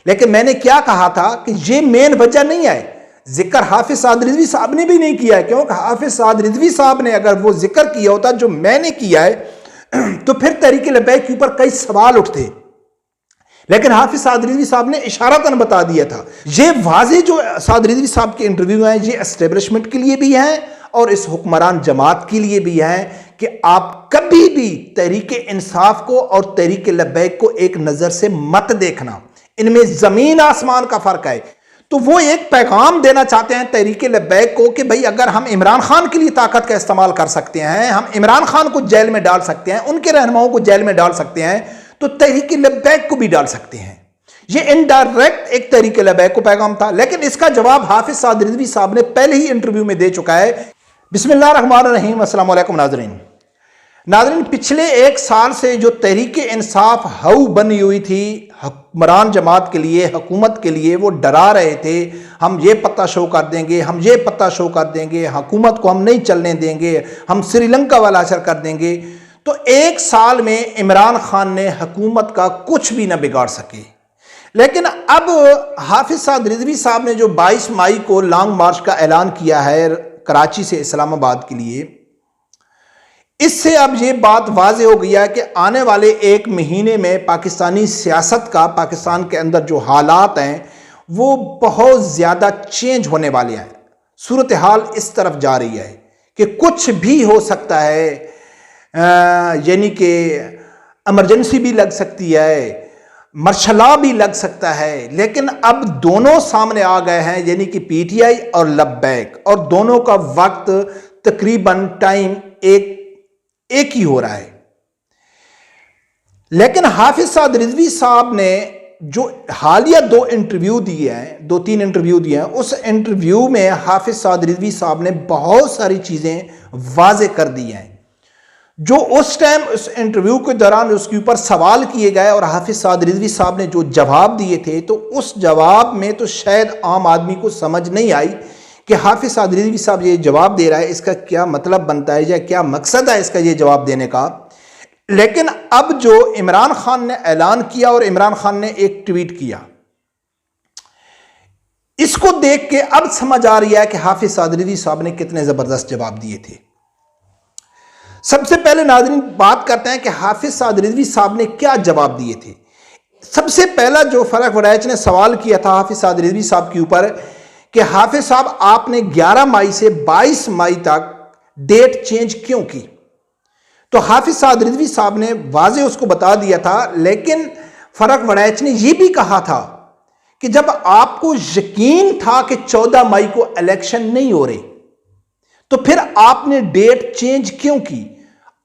लेकिन मैंने क्या कहा था कि ये मेन वजह नहीं है। जिक्र हाफिज साद रिजवी साहब ने भी नहीं किया है, क्योंकि हाफिज साद रिजवी साहब ने अगर वो जिक्र किया होता जो मैंने किया है तो फिर तहरीक लब्बैक के ऊपर कई सवाल उठते। लेकिन हाफिज साद रिजवी साहब ने इशारतन बता दिया था। ये वाज़ेह जो साद रिजवी साहब के इंटरव्यू हैं ये एस्टेब्लिशमेंट के लिए भी हैं और इस हुक्मरान जमात के लिए भी हैं कि आप कभी भी तहरीक इंसाफ को और तहरीक लब्बैक को एक नजर से मत देखना, इनमें जमीन आसमान का फर्क है। तो वो एक पैगाम देना चाहते हैं तहरीक लब्बैक को कि भाई अगर हम इमरान खान के लिए ताकत का इस्तेमाल कर सकते हैं, हम इमरान खान को जेल में डाल सकते हैं, उनके रहनुमाओं को जेल में डाल सकते हैं, तो तहरीक लब्बैक को भी डाल सकते हैं। ये इनडायरेक्ट एक तहरीक लब्बैक को पैगाम था। लेकिन इसका जवाब हाफिज साद रिजवी साहब ने पहले ही इंटरव्यू में दे चुका है। बिस्मिल्लाहिर्रहमानिर्रहीम, अस्सलाम वालेकुम नाज़रीन, पिछले एक साल से जो तहरीक इंसाफ हाउ बनी हुई थी हुक्मरान जमात के लिए, हुकूमत के लिए, वो डरा रहे थे हम ये पता शो कर देंगे, हम ये पता शो कर देंगे, हुकूमत को हम नहीं चलने देंगे, हम श्रीलंका वाला असर कर देंगे। तो एक साल में इमरान खान ने हुकूमत का कुछ भी ना बिगाड़ सके। लेकिन अब हाफिज साद रिजवी साहब ने जो 22 मई को लॉन्ग मार्च का ऐलान किया है कराची से इस्लामाबाद के लिए, इससे अब ये बात वाज़ेह हो गया कि आने वाले एक महीने में पाकिस्तानी सियासत का, पाकिस्तान के अंदर जो हालात हैं वो बहुत ज़्यादा चेंज होने वाले हैं। सूरत हाल इस तरफ जा रही है कि कुछ भी हो सकता है, यानी कि इमरजेंसी भी लग सकती है, मरशला भी लग सकता है। लेकिन अब दोनों सामने आ गए हैं, यानी कि पीटीआई और लब्बैक, और दोनों का वक्त तकरीबन टाइम एक ही हो रहा है। लेकिन हाफिज साद रिजवी साहब ने जो हालिया 2 इंटरव्यू दिए हैं, 2-3 इंटरव्यू दिए हैं, उस इंटरव्यू में हाफिज साद रिजवी साहब ने बहुत सारी चीज़ें वाज़ेह कर दी हैं जो उस टाइम उस इंटरव्यू के दौरान उसके ऊपर सवाल किए गए और हाफिज साद रिजवी साहब ने जो जवाब दिए थे, तो उस जवाब में तो शायद आम आदमी को समझ नहीं आई कि हाफिज साद रिजवी साहब ये जवाब दे रहा है, इसका क्या मतलब बनता है या क्या मकसद है इसका ये जवाब देने का। लेकिन अब जो इमरान खान ने ऐलान किया और इमरान खान ने एक ट्वीट किया, इसको देख के अब समझ आ रही है कि हाफिज साद रिजवी साहब ने कितने जबरदस्त जवाब दिए थे। सबसे पहले नाज़रीन बात करते हैं कि हाफिज साद रिजवी साहब ने क्या जवाब दिए थे। सबसे पहला जो फरक वराइच ने सवाल किया था हाफिज साद रिजवी साहब के ऊपर कि हाफिज साहब आपने 11 मई से 22 मई तक डेट चेंज क्यों की, तो हाफिज साद रिजवी साहब ने वाज़ेह उसको बता दिया था। लेकिन फरक वराइच ने यह भी कहा था कि जब आपको यकीन था कि 14 मई को इलेक्शन नहीं हो रहे, तो फिर आपने डेट चेंज क्यों की।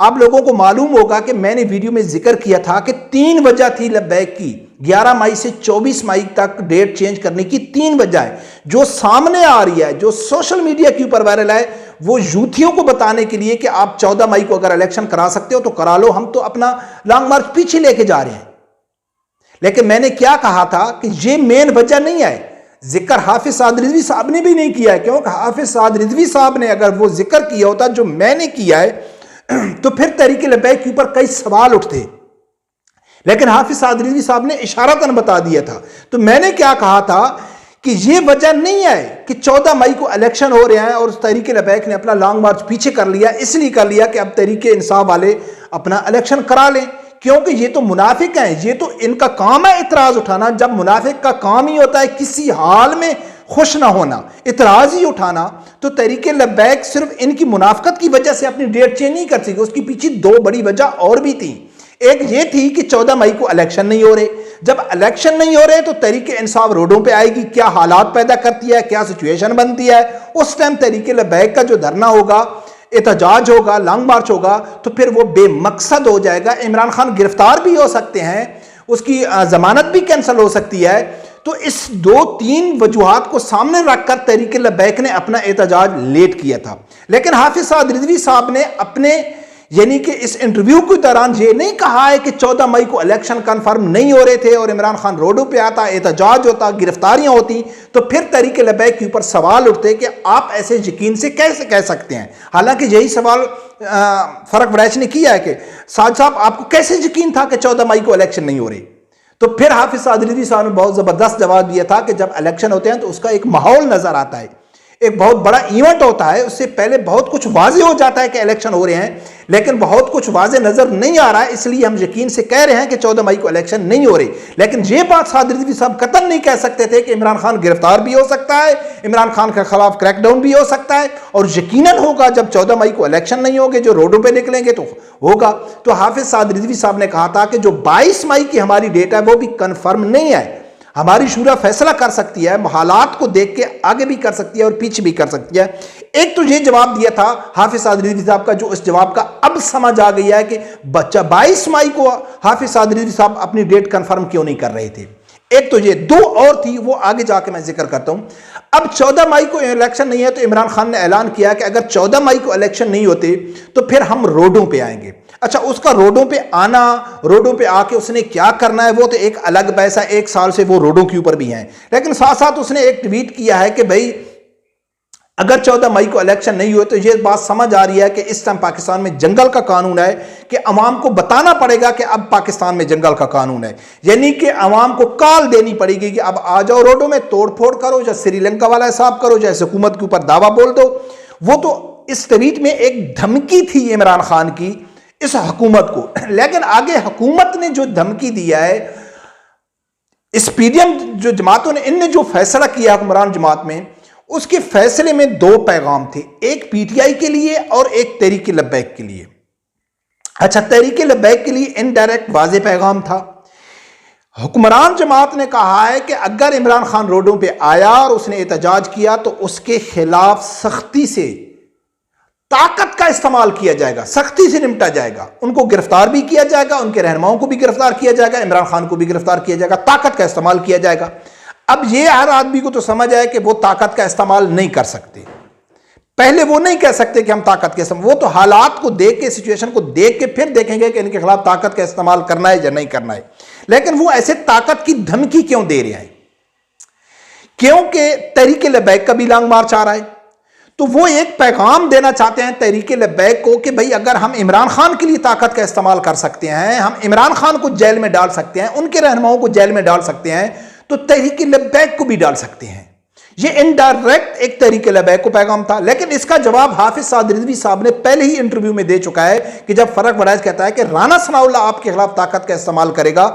आप लोगों को मालूम होगा कि मैंने वीडियो में जिक्र किया था कि 3 वजह थी लब्बैक की, 11 मई से 24 मई तक डेट चेंज करने की 3 वजह है जो सामने आ रही है, जो सोशल मीडिया के ऊपर वायरल है, वो यूथियों को बताने के लिए कि आप 14 मई को अगर इलेक्शन करा सकते हो तो करा लो, हम तो अपना लॉन्ग मार्च पीछे लेके जा रहे हैं। लेकिन मैंने क्या कहा था कि ये मेन वजह नहीं है। जिक्र हाफिज साद रिजवी साहब ने भी नहीं किया है, क्योंकि हाफिज साद रिजवी साहब ने अगर वो जिक्र किया होता जो मैंने किया है तो फिर तहरीक लब्बैक के ऊपर कई सवाल उठते। लेकिन हाफिज साद रिजवी साहब ने इशारतन बता दिया था। तो मैंने क्या कहा था कि ये वजह नहीं है कि 14 मई को इलेक्शन हो रहे हैं और तहरीक लब्बैक ने अपना लॉन्ग मार्च पीछे कर लिया, इसलिए कर लिया कि अब तहरीक इंसाफ वाले अपना इलेक्शन करा लें, क्योंकि ये तो मुनाफिक हैं, ये तो इनका काम है इतराज उठाना। जब मुनाफिक का काम ही होता है किसी हाल में खुश ना होना, इतराज ही उठाना, तो तहरीक लब्बैक सिर्फ इनकी मुनाफिकत की वजह से अपनी डेट चेंज नहीं कर सकी। उसकी पीछे 2 बड़ी वजह और भी थी। एक ये थी कि 14 मई को इलेक्शन नहीं हो रहे, जब इलेक्शन नहीं हो रहे तो तहरीक इंसाफ रोडों पे आएगी, क्या हालात पैदा करती है, क्या सिचुएशन बनती है। उस टाइम तहरीक लब्बैक का जो धरना होगा, एहतजाज होगा, लॉन्ग मार्च होगा, तो फिर वो बेमकसद हो जाएगा। इमरान खान गिरफ्तार भी हो सकते हैं, उसकी जमानत भी कैंसिल हो सकती है। तो इस 2-3 वजूहात को सामने रखकर तहरीक लब्बैक ने अपना एहतजाज लेट किया था। लेकिन हाफिज साद रिजवी साहब ने अपने यानी कि इस इंटरव्यू के दौरान ये नहीं कहा है कि 14 मई को इलेक्शन कंफर्म नहीं हो रहे थे और इमरान खान रोडों पे आता, एहतजाज होता, गिरफ्तारियां होती, तो फिर तहरीक लब्बैक के ऊपर सवाल उठते कि आप ऐसे यकीन से कैसे कह सकते हैं। हालांकि यही सवाल फरक वराइच ने किया है कि साद साहब आपको कैसे यकीन था कि 14 मई को इलेक्शन नहीं हो रहे। तो फिर हाफिज साद रिजवी साहब ने बहुत जबरदस्त जवाब दिया था कि जब इलेक्शन होते हैं तो उसका एक माहौल नजर आता है, एक बहुत बड़ा इवेंट होता है, उससे पहले बहुत कुछ वाजे हो जाता है कि इलेक्शन हो रहे हैं, लेकिन बहुत कुछ वाजे नजर नहीं आ रहा है, इसलिए हम यकीन से कह रहे हैं कि 14 मई को इलेक्शन नहीं हो रही। लेकिन ये बात साद रिजवी साहब कतई नहीं कह सकते थे कि इमरान खान गिरफ्तार भी हो सकता है, इमरान खान के खिलाफ क्रैकडाउन भी हो सकता है, और यकीनन होगा जब 14 मई को इलेक्शन नहीं होंगे, जो रोडों पर निकलेंगे तो होगा। तो हाफिज साद रिजवी साहब ने कहा था कि जो 22 मई की हमारी डेट है वो भी कंफर्म नहीं है, हमारी शूरा फैसला कर सकती है, हालात को देख के आगे भी कर सकती है और पीछे भी कर सकती है। एक तो ये जवाब दिया था हाफिज साद रिजवी साहब का, जो इस जवाब का अब समझ आ गया है कि बच्चा 22 मई को हाफिज साद रिजवी साहब अपनी डेट कंफर्म क्यों नहीं कर रहे थे। एक तो ये, दो और थी, वो आगे जाके मैं जिक्र करता हूं। अब 14 मई को इलेक्शन नहीं है तो इमरान खान ने ऐलान किया कि अगर 14 मई को इलेक्शन नहीं होते तो फिर हम रोडों पे आएंगे। अच्छा, उसका रोडों पे आना, रोडों पे आके उसने क्या करना है वो तो एक अलग पैसा, एक साल से वो रोडों के ऊपर भी हैं, लेकिन साथ साथ उसने एक ट्वीट किया है कि भाई अगर 14 मई को इलेक्शन नहीं हुए तो ये बात समझ आ रही है कि इस टाइम पाकिस्तान में जंगल का कानून है कि अवाम को बताना पड़ेगा कि अब पाकिस्तान में जंगल का कानून है, यानी कि अवाम को कॉल देनी पड़ेगी कि अब आ जाओ रोडों में, तोड़ फोड़ करो, या श्रीलंका वाला हिसाब करो, जैसे हुकूमत के ऊपर दावा बोल दो। वो तो इस ट्वीट में एक धमकी थी इमरान खान की इस हुकूमत को, लेकिन आगे हुकूमत ने जो धमकी दिया है, इस पीडीएम जो जमातों ने, इनने जो फैसला किया हुक्मरान जमात में, उसके फैसले में दो पैगाम थे, एक पीटीआई के लिए और एक तहरीक लब्बैक के लिए। अच्छा, तहरीक लब्बैक के लिए इनडायरेक्ट वाज़ेह पैगाम था। हुक्मरान जमात ने कहा है कि अगर इमरान खान रोडों पे आया और उसने एहतजाज किया तो उसके खिलाफ सख्ती से ताकत का इस्तेमाल किया जाएगा, सख्ती से निपटा जाएगा, उनको गिरफ्तार भी किया जाएगा, उनके रहनुमाओं को भी गिरफ्तार किया जाएगा, इमरान खान को भी गिरफ्तार किया जाएगा, ताकत का इस्तेमाल किया जाएगा। अब ये हर आदमी को तो समझ आए कि वो ताकत का इस्तेमाल नहीं कर सकते, पहले वो नहीं कह सकते कि हम ताकत के इस्तेमाल, वो तो हालात को देख के, सिचुएशन को देख के फिर देखेंगे कि इनके खिलाफ ताकत का इस्तेमाल करना है या नहीं करना है। लेकिन वो ऐसे ताकत की धमकी क्यों दे रहे हैं? क्योंकि तहरीक लब्बैक का भी लॉन्ग मार्च आ रहा है, तो वो एक पैगाम देना चाहते हैं तहरीक लब्बैक को कि भाई अगर हम इमरान खान के लिए ताकत का इस्तेमाल कर सकते हैं, हम इमरान खान को जेल में डाल सकते हैं, उनके रहनुमाओं को जेल में डाल सकते हैं, तो तहरीक लब्बैक को भी डाल सकते हैं। ये इनडायरेक्ट एक तहरीक लब्बैक को पैगाम था। लेकिन इसका जवाब हाफिज साद रिजवी साहब ने पहले ही इंटरव्यू में दे चुका है कि जब फरक वराइज कहता है कि राना सनाउल्लाह आपके खिलाफ ताकत का इस्तेमाल करेगा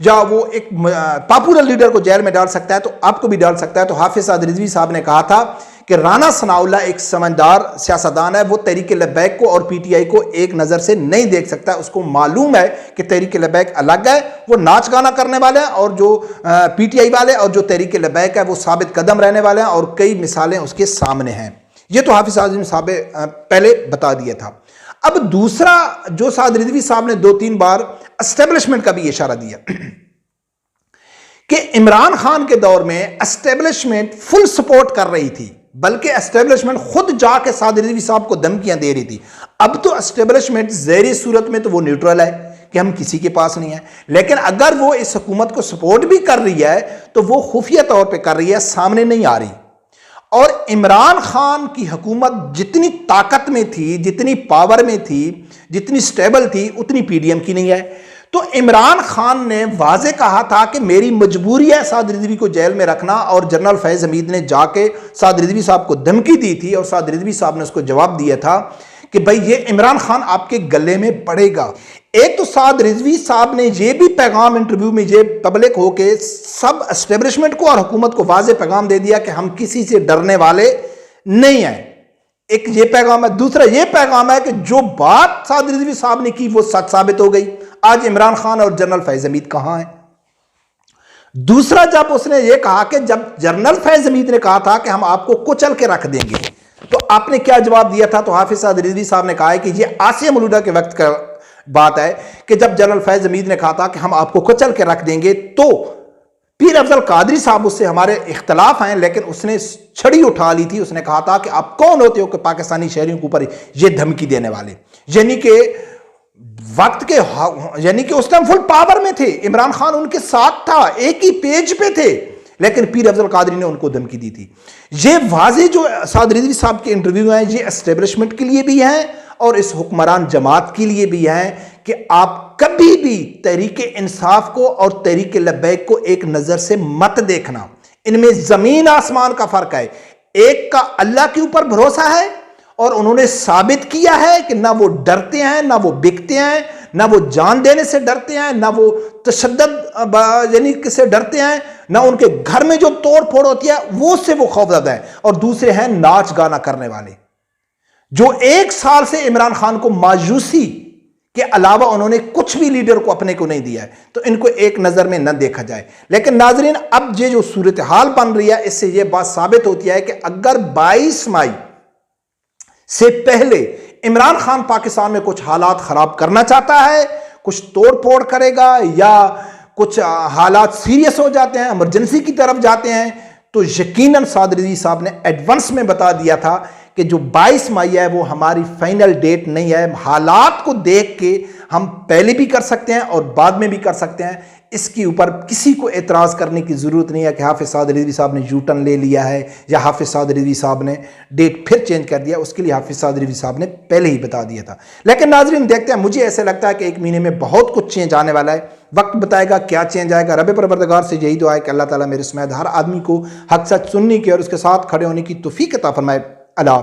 या वो एक पॉपुलर लीडर को जेल में डाल सकता है तो आपको भी डाल सकता है, तो हाफिज साद रिजवी साहब ने कहा था कि राना सनाउल्लाह एक समझदार सियासतदान है, वो तहरीक लब्बैक को और पीटीआई को एक नज़र से नहीं देख सकता। उसको मालूम है कि तहरीक लब्बैक अलग है, वो नाच गाना करने वाले हैं, और जो पीटीआई वाले और जो तहरीक लब्बैक है वो साबित कदम रहने वाले हैं, और कई मिसालें उसके सामने हैं। ये तो हाफिज साद साहब पहले बता दिया था। अब दूसरा जो साद रिजवी साहब ने 2-3 बार एस्टेब्लिशमेंट का भी इशारा दिया कि इमरान खान के दौर में एस्टेब्लिशमेंट फुल सपोर्ट कर रही थी, बल्कि एस्टेब्लिशमेंट खुद जाके साद रिजवी साहब को धमकियां दे रही थी। अब तो एस्टेब्लिशमेंट ज़ेरी सूरत में तो वो न्यूट्रल है कि हम किसी के पास नहीं है, लेकिन अगर वो इस हुकूमत को सपोर्ट भी कर रही है तो वो खुफिया तौर पे कर रही है, सामने नहीं आ रही। और इमरान खान की हुकूमत जितनी ताकत में थी, जितनी पावर में थी, जितनी स्टेबल थी, उतनी पीडीएम की नहीं है। तो इमरान खान ने वाजे कहा था कि मेरी मजबूरी है साद रिजवी को जेल में रखना, और जनरल फैज हमीद ने जाके साद रिजवी साहब को धमकी दी थी, और साद रिजवी साहब ने उसको जवाब दिया था कि भाई ये इमरान खान आपके गले में पड़ेगा। एक तो साद रिजवी साहब ने ये भी पैगाम इंटरव्यू में ये पब्लिक होके सब एस्टेब्लिशमेंट को और हुकूमत को वाजे पैगाम दे दिया कि हम किसी से डरने वाले नहीं हैं। एक ये पैगाम है। दूसरा ये पैगाम है कि जो बात साद रिजवी साहब ने की वो सच साबित हो गई। आज इमरान खान और जनरल फैज हमीद कहां हैं? दूसरा, जब उसने ये कहा कि जब जनरल फैज हमीद ने कहा था कि हम आपको कुचल के रख देंगे, तो आपने क्या जवाब दिया था? तो हाफिज साद रिजवी साहब ने कहा है कि ये आसिया मौलूदा के वक्त का बात है कि जब जनरल फैज हमीद ने कहा था कि हम आपको कुचल के रख देंगे, तो पीर अफजल कादरी साहब उससे हमारे इख्तलाफ हैं, लेकिन उसने छड़ी उठा ली थी। उसने कहा था कि आप कौन होते हो कि पाकिस्तानी शहरियों के ऊपर ये धमकी देने वाले? यानी कि वक्त के, यानी कि उस टाइम फुल पावर में थे, इमरान खान उनके साथ था, एक ही पेज पे थे, लेकिन पीर अफजल कादरी ने उनको धमकी दी थी। ये वाजे जो साद रिजवी साहब के इंटरव्यू हैं, ये एस्टेब्लिशमेंट के लिए भी हैं और इस हुक्मरान जमात के लिए भी हैं कि आप कभी कभी भी तहरीके इंसाफ को और तहरीके लब्बैक को एक नजर से मत देखना। इनमें जमीन आसमान का फर्क है। एक का अल्लाह के ऊपर भरोसा है और उन्होंने साबित किया है कि ना वो डरते हैं, ना वो बिकते हैं, ना वो जान देने से डरते हैं, ना वो तशद्दुद यानी किससे डरते हैं, ना उनके घर में जो तोड़ फोड़ होती है वो उससे वो खौफजदा है। और दूसरे हैं नाच गाना करने वाले, जो 1 साल से इमरान खान को मायूसी के अलावा उन्होंने कुछ भी लीडर को अपने को नहीं दिया है। तो इनको एक नजर में न देखा जाए। लेकिन नाजरीन, अब ये जो सूरत हाल बन रही है, इससे यह बात साबित होती है कि अगर 22 मई से पहले इमरान खान पाकिस्तान में कुछ हालात खराब करना चाहता है, कुछ तोड़ फोड़ करेगा या कुछ हालात सीरियस हो जाते हैं, इमरजेंसी की तरफ जाते हैं, तो यकीनन साद रिजवी साहब ने एडवांस में बता दिया था कि जो 22 मई है वो हमारी फाइनल डेट नहीं है। हालात को देख के हम पहले भी कर सकते हैं और बाद में भी कर सकते हैं। इसके ऊपर किसी को एतराज़ करने की ज़रूरत नहीं है कि हाफिज़ साद रिजवी साहब ने यूटर्न ले लिया है या हाफिज़ साद रिजवी साहब ने डेट फिर चेंज कर दिया। उसके लिए हाफिज़ साद रिजवी साहब ने पहले ही बता दिया था। लेकिन नाजरीन, देखते हैं, मुझे ऐसे लगता है कि 1 महीने में बहुत कुछ चेंज आने वाला है। वक्त बताएगा क्या चेंज आएगा। रब परवरदिगार से यही दुआ है कि अल्लाह ताला मेरे समेत हर आदमी को हक सच सुनने की और उसके साथ खड़े होने की तौफीक अता फरमाए। अल्लाह।